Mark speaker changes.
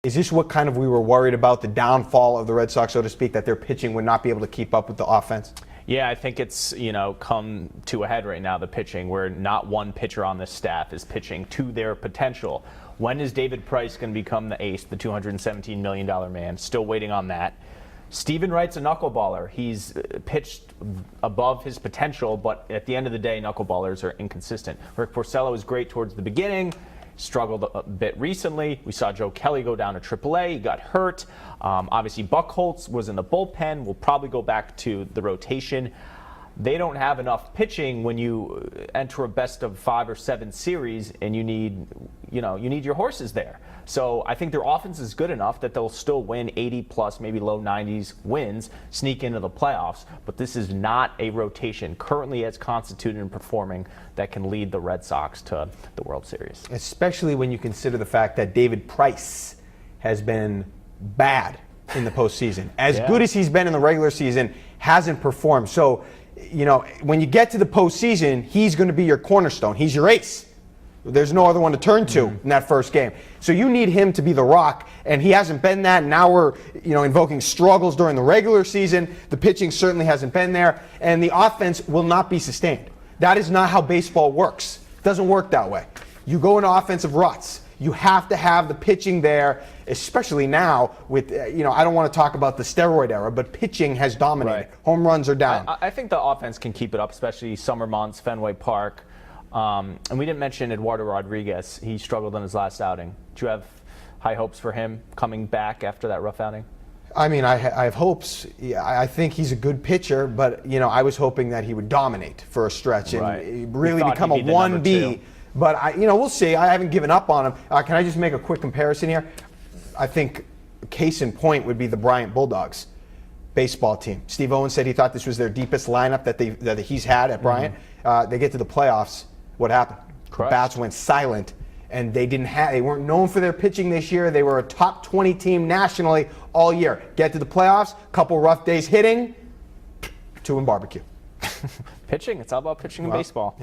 Speaker 1: Is this what kind of we were worried about, the downfall of the Red Sox, so to speak, that their pitching would not be able to keep up with the offense?
Speaker 2: Yeah, I think it's, come to a head right now, the pitching, where not one pitcher on this staff is pitching to their potential. When is David Price going to become the ace, the $217 million man? Still waiting on that. Steven Wright's a knuckleballer. He's pitched above his potential, but at the end of the day, knuckleballers are inconsistent. Rick Porcello is great towards the beginning, struggled a bit recently. We saw Joe Kelly go down to AAA. He got hurt. Obviously, Buchholz was in the bullpen. We'll probably go back to the rotation. They don't have enough pitching when you enter a best of 5 or 7 series, and you need your horses there. So I think their offense is good enough that they'll still win 80 plus, maybe low 90s wins, sneak into the playoffs. But this is not a rotation currently as constituted and performing that can lead the Red Sox to the World Series.
Speaker 1: Especially when you consider the fact that David Price has been bad in the postseason. As good as he's been in the regular season, hasn't performed. So, when you get to the postseason, he's going to be your cornerstone. He's your ace. There's no other one to turn to in that first game. So you need him to be the rock, and he hasn't been that. Now we're, invoking struggles during the regular season. The pitching certainly hasn't been there, and the offense will not be sustained. That is not how baseball works. It doesn't work that way. You go into offensive ruts. You have to have the pitching there, especially now with, I don't want to talk about the steroid era, but pitching has dominated.
Speaker 2: Right.
Speaker 1: Home runs are down.
Speaker 2: I think the offense can keep it up, especially summer months, Fenway Park. And we didn't mention Eduardo Rodriguez. He struggled in his last outing. Do you have high hopes for him coming back after that rough outing?
Speaker 1: I mean, I have hopes. Yeah, I think he's a good pitcher, but, I was hoping that he would dominate for a stretch and really become a 1B. But, we'll see. I haven't given up on him. Can I just make a quick comparison here? I think case in point would be the Bryant Bulldogs baseball team. Steve Owens said he thought this was their deepest lineup that he's had at Bryant. They get to the playoffs. What happened?
Speaker 2: Correct.
Speaker 1: The bats went silent, and they weren't known for their pitching this year. They were a top 20 team nationally all year. Get to the playoffs, couple rough days hitting, 2 in barbecue.
Speaker 2: Pitching, it's all about pitching in baseball.